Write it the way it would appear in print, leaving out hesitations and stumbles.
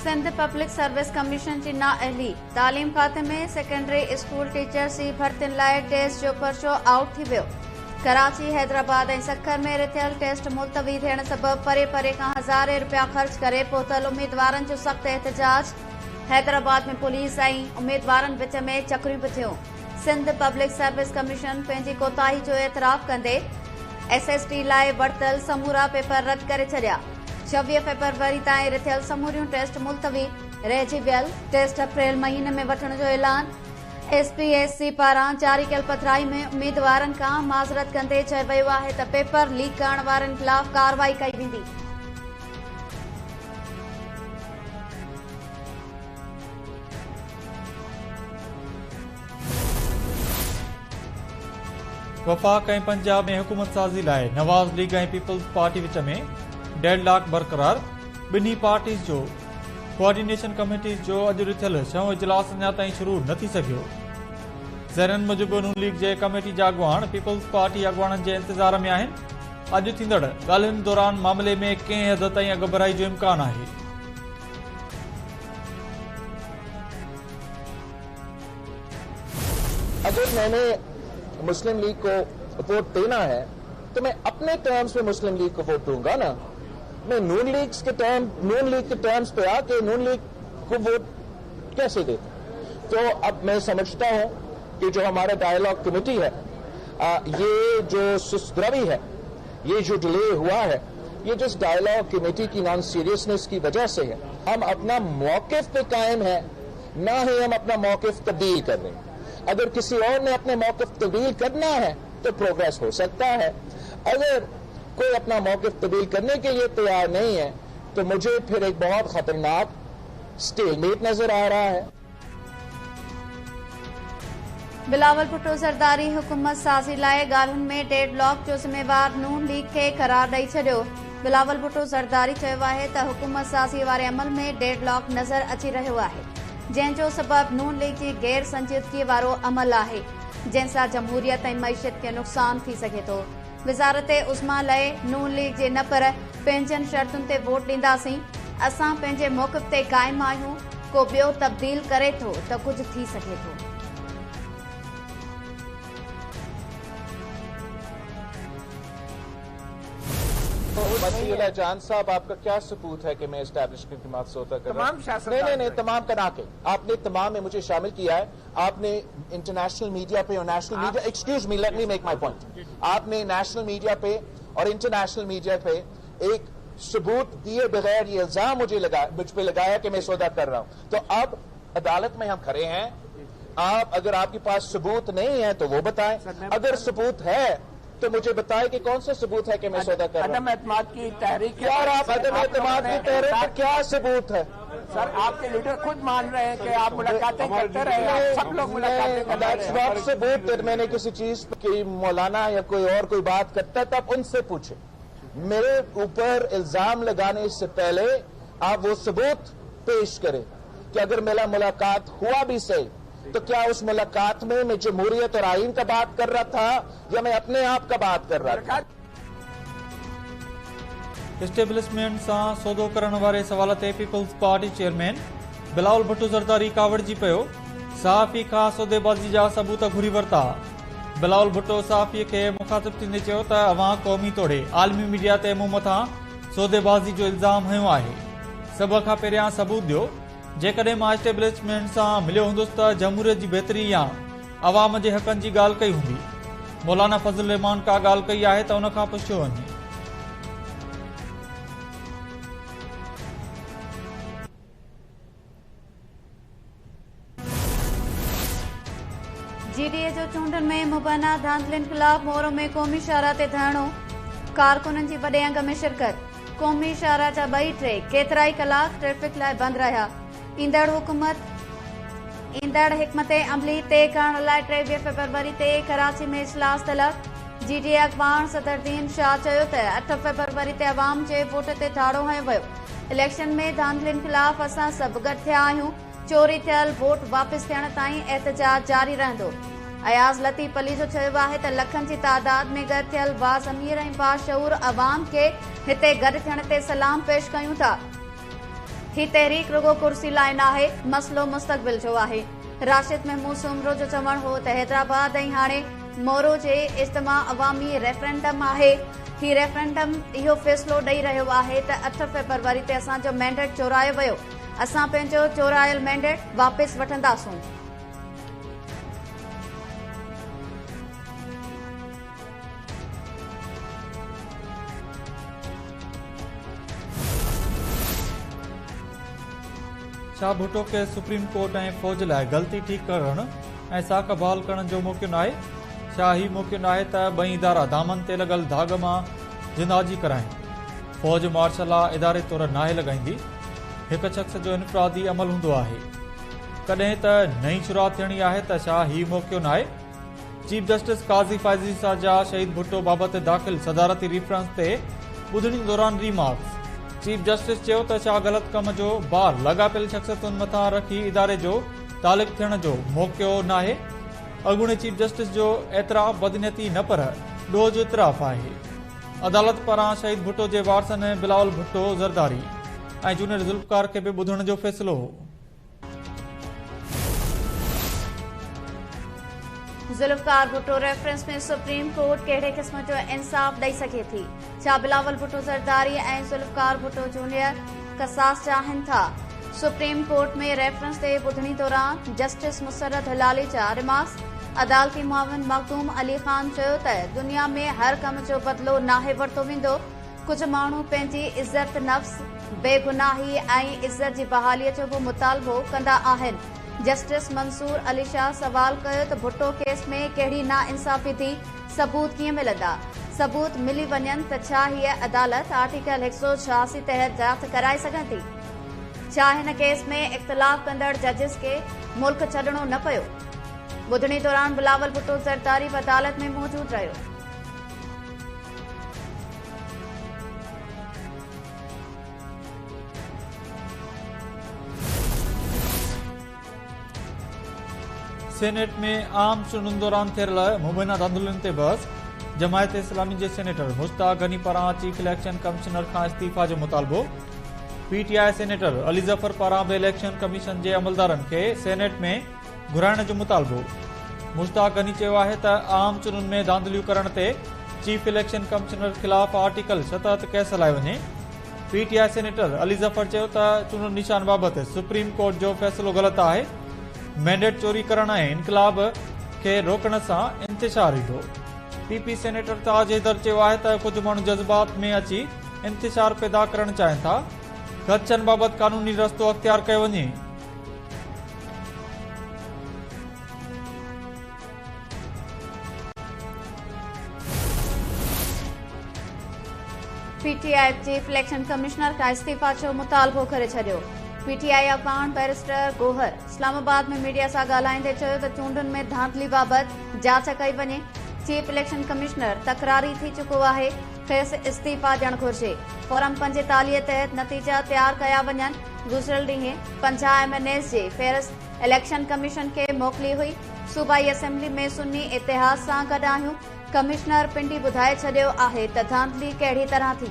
Sindh public service commission की नाअहली। तालीम खाते में सेकेंडरी स्कूल टीचर्स जी भर्तियुनि लाइ टेस्ट जो पर्चो आउट थी वियो। कराची, हैदराबाद ऐं सखर में रिथियल टेस्ट मुलतवी थियण सबबि परे परे खां हज़ारे रुपया ख़र्च करे पहुतल उम्मीदवारनि जो सख़्त एहतजाज। हैदराबाद में पुलिस ऐं उम्मीदवारनि विच में चकरियूं बि थियूं। सिंध पब्लिक सर्विस कमीशन पंहिंजी कोताही जो एतिराफ़ कंदे SST लाइ वरितल समूरा पेपर रद्द करे छॾिया। 26 फरवरी ताईं रिथियल समूरियूं टेस्ट मुलतवी रहिजी वियल। टेस्ट अप्रैल महीने में वठण जो ऐलान। SPSC पारां जारी कयल पथिराई में उम्मीदवारनि खां माज़रत कंदे चयो वियो आहे त पेपर लीक करण वारनि ख़िलाफ़ कार्रवाई कई वेंदी। वफ़ाक़ ऐं पंजाब में हुकूमत साज़ी लाइ नवाज़ लीग ऐं पीपल्स पार्टी विच में डेडलॉक बरक़रार। ॿिन्ही पार्टीज़ जो कोऑर्डिनेशन कमेटीज़ जो अॼु रिथियल 6 इजलास अञा ताईं शुरू न थी सघियो। ज़हरनि मूजिबि नून लीग जे कमेटी जा अॻुवान पीपल्स पार्टी अॻुवाननि जे इंतज़ार में आहिनि। अॼु थींदड़ ॻाल्हियुनि दौरान मामले में कंहिं हद ताईं अॻुभराई जो इम्कान आहे। अगर मैंने मुस्लिम लीग को वोट देना है तो मैं अपने टर्म्स में मुस्लिम लीग को वोट दूंगा ना। मैं नून लीग के टर्म्स पे आके नून लीग को वोट कैसे दे। तो अब मैं समझता हूं कि जो हमारा डायलॉग कमेटी है, ये जो सुस्त्रवी है, ये जो डिले हुआ है, ये जिस डायलॉग कमेटी की नॉन सीरियसनेस की वजह से है। हम अपना मौकिफ पे कायम है, ना ही हम अपना मौकिफ तब्दील कर रहे हैं। अगर किसी और ने अपने मौकिफ तब्दील करना है तो प्रोग्रेस हो सकता है। अगर कोई अपना मौकिफ तब्दील करने के लिए तैयार नहीं है तो मुझे फिर एक बहुत खतरनाक स्टेलमेट नजर आ रहा है। बिलावल भुट्टो ज़रदारी हुकूमत साज़ी लाइ ॻाल्हियुनि में डेडलॉक जो ज़िम्मेवार नून लीग खे क़रार ॾेई छॾियो। बिलावल भुट्टो ज़रदारी चयो आहे त हुकूमत साज़ी वारे अमल में डेडलॉक नज़र अची रहियो आहे, जंहिंजो सबबु नून लीग जी गैर संजीदगी वारो अमल आहे, जंहिंसां जमहूरियत ऐं मईशत खे नुक़सान थी सघे थो। वज़ारत उज़्मा लाइ नून लीग जे न पर पंहिंजनि शर्तुनि ते वोट ॾींदासीं। असां पंहिंजे मौक़िफ़ ते क़ाइमु आहियूं। को ॿियो तब्दील करे थो त कुझु थी सघे थो। मसीला जान साहब, आपका क्या सबूत है कि मैं एस्टैब्लिशमेंट की बात सोता कर रहा हूं? नहीं, तमाम करा के आपने तमाम में मुझे शामिल किया है। आपने इंटरनेशनल मीडिया पे और national media, excuse me, let me make my point. आपने नेशनल मीडिया पे और इंटरनेशनल मीडिया पे एक सबूत दिए बगैर ये इल्जाम मुझ पे लगाया कि मैं सौदा कर रहा हूं। तो अब अदालत में हम खड़े हैं। आप अगर आपके पास सबूत नहीं है तो वो बताएं, अगर सबूत है तो मुझे बताएं कि कौन सा सबूत है कि मैं सौदा कर रहा हूं। अदम एतमाद की तहरीक, यार आप अदम एतमाद की तहरीक का क्या सबूत है? सर, आपके लीडर खुद मान रहे हैं कि आप मुलाकातें करते रहे, सब लोग मुलाकातें करते रहे। सबूत मैंने किसी चीज की मौलाना या कोई और कोई बात करता है तो आप उनसे पूछे। मेरे ऊपर इल्जाम लगाने से पहले आप वो सबूत पेश करें कि अगर मेरा मुलाकात हुआ भी सही तो क्या उस मुलाकात में मैं जमहूरियत और आईन का बात कर रहा था या मैं अपने आप का बात कर रहा था। एस्टेब्लिशमेंट सां सौदो करण वारे सवाल ते पीपल्स पार्टी चेयरमैन बिलावल भुट्टो ज़रदारी कावड़जी पियो। सहाफ़ी खां सौदेबाज़ी जा सबूत घुरी वरिता। बिलावल भुट्टो सहाफ़ीअ खे मुखातिब थींदे चयो त अवां क़ौमी तोड़े आलमी मीडिया ते मूं मथां सौदेबाज़ी जो इल्ज़ाम हयो आहे। सभ खां पहिरियां सबूत ॾियो। जेकॾहिं मां एस्टेब्लिशमेंट सां मिलियो हूंदुसि त जमहूरियत जी बहितरी या अवाम जे हक़नि जी ॻाल्हि कई हूंदी। मौलाना फज़ल रहमान का ॻाल्हि कई आहे त उन खां पुछियो वञे। GDA जो चूंडुनि में मुबैना धांधलियुनि ख़िलाफ़ मोरो में क़ौमी शाहरा ते धरणो। कारकुननि जी वॾे अंग में शिरकत। क़ौमी शाहरा जा 2-3 केतिराई कलाक ट्रैफ़िक लाइ बंदि रहिया। ईंदड़ हिकमत अमली तय करण लाइ 23 फरवरी ते कराची में इजलास तलब। GDA अॻवान सदरुद्दीन शाह चयो त 8 फरवरी ते अवाम जे वोट ते ठाड़ो हयो वियो। इलेक्शन में धांधलियुनि ख़िलाफ़ असां सभु गॾु थिया आहियूं। चोरी थियल वोट वापसि थियण ताईं एहतजाज जारी रहंदो। अयाज़ लतीफ़ अली जो चयो आहे त लखनि जी तादाद में गॾु थियल बाज़मीर ऐं बाशऊर अवाम खे हिते गॾु थियण ते सलाम पेश कयूं था। ही तहरीक रुगो कुर्सी लाइ नाहे, मसलो मुस्तक़बिल जो आहे। राशिद महमूद सुमरो जो चवण हो त हैदराबाद ऐं हाणे मोरो जे इज्तिमा अवामी रेफरेंडम आहे। ही रेफरेंडम इहो फ़ैसिलो ॾेई रहियो आहे त 8 फ़रवरी ते असांजो मैंडेट चोरायो वियो। असां पंहिंजो चोरायल मैंडेट वापसि वठंदासूं। छा भुट्टो खे सुप्रीम कोर्ट ऐं फ़ौज लाइ ग़लती ठीकु करण ऐं साख बहाल करण जो मुमकिन आहे? छा ही मुमकिन आहे त ॿई इदारा दामन ते लॻल दाग़ मां जिंदाजी कराइनि? फ़ौज मार्शल लॉ इदारे तौरु नाहे लॻाईंदी। हिकु शख़्स जो इनफ़रादी अमल हूंदो आहे। कॾहिं त नई शुरूआत थियणी आहे त छा ही मौक़ो न आहे? चीफ जस्टिस काज़ी फ़ाइज़ी साजा शहीद भुट्टो बाबति दाख़िल सदारती रेफरेंस ते ॿुधणी दौरान रीमार्क्स। चीफ जस्टिस चयो त छा ग़लति कम जो बार लाॻापियल शख़्सियतुनि मथां रखी इदारे जो तालिक़ थियण जो मौक़ो नाहे। अॻूणे चीफ जस्टिस जो एतिराफ़ बदनियती न पर ॾोह जो इतराफ़ आहे। अदालत पारां शहीद भुट्टो जे वारसनि बिलावल भुट्टो ज़रदारी ऐं जूनियर ज़ुल्फ़कार खे बि ॿुधण जो फ़ैसिलो। ज़ुल्फ़कार भुट्टो रेफरेंस में सुप्रीम कोर्ट कहिड़े क़िस्म जो इंसाफ़ ॾेई सघे थी? छा बिलावल भुट्टो ज़रदारी ऐं ज़ुल्फ़कार भुट्टो जूनियर क़सास चाहिनि था? सुप्रीम कोर्ट में रेफरेंस ते ॿुधणी दौरान जस्टिस मुसरत हिलाली जा रिमार्क्स। अदालती मुआविन मखदूम अली ख़ान चयो त दुनिया में हर कम जो बदिलो नाहे वरितो वेंदो। कुझु माण्हू पंहिंजी इज़त नफ़्स, बेगुनाही ऐं इज़त जी बहालीअ जो बि मुतालबो कंदा आहिनि। जस्टिस मंसूर अली शाह सवाल कयो त भुट्टो केस में कहिड़ी नाइंसाफ़ी थी, सबूत कीअं मिलंदा? सबूत मिली वञनि त छा हीअ अदालत आर्टिकल 186 तहत जांच कराए सघंदी? छा हिन केस में इख़्तिलाफ़ कंदड़ जजिस खे मुल्क छॾणो न पियो? ॿुधणी दौरान बिलावल भुट्टो ज़रदारी बि अदालत में मौजूद रहियो। सेनेट में आम चूंडुनि दौरान थियल मुबैना धांधलियुनि ते बहस। जमायत इस्लामी जे सेनेटर मुश्ताक गनी पारां चीफ इलेक्शन कमिश्नर खां इस्तीफ़ा जो मुतालबो। पीटीआई सेनेटर अली ज़फर पारां बि इलेक्शन कमीशन जे अमलदारनि खे सेनेट में घुराइण जो मुतालबो। मुश्ताक गनी चयो आहे त आम चूंडुनि में धांधलियूं करण ते चीफ इलेक्शन कमिश्नर ख़िलाफ़ आर्टिकल 77 केस हलाए वञे। पीटीआई सेनेटर अली ज़फर चयो त चूंडुनि निशान बाबति सुप्रीम कोर्ट जो फ़ैसिलो ग़लति आहे। मैंडेट चोरी करण ऐं इनकलाब खे रोकण सां इंतिशार ईंदो। पीपी सेनेटर ताज हैदर चयो आहे त कुझु माण्हू जज़्बात में अची इंतिशार पैदा करणु चाहिनि था। ख़दशनि बाबति कानूनी रस्तो अख़्तियार कयो वञे। पीटीआई चीफ इलेक्शन कमिश्नर का इस्तीफ़ा जो मुतालबो करे छॾियो। PTI account barrister Gohar Islamabad में मीडिया सां ॻाल्हाईंदे चयो त चूंडुनि में धांधली बाबति जांच कई वञे। चीफ इलेक्शन कमिश्नर तकरारी थी चुको आहे, खेसि इस्तीफ़ा ॾियणु घुर्जे। फॉर्म 45 तहत नतीजा तयारु कया वञनि। गुज़िरियल ॾींहुं 50 MNAs जे फ़हिरिस्त इलेक्शन कमीशन खे मोकिली हुई। सूबाई असेंबली में सुन्नी इतिहाद सां गॾु आहियूं। कमिश्नर पिंडी ॿुधाए छॾियो आहे त धांधली कहिड़ी तरह थी।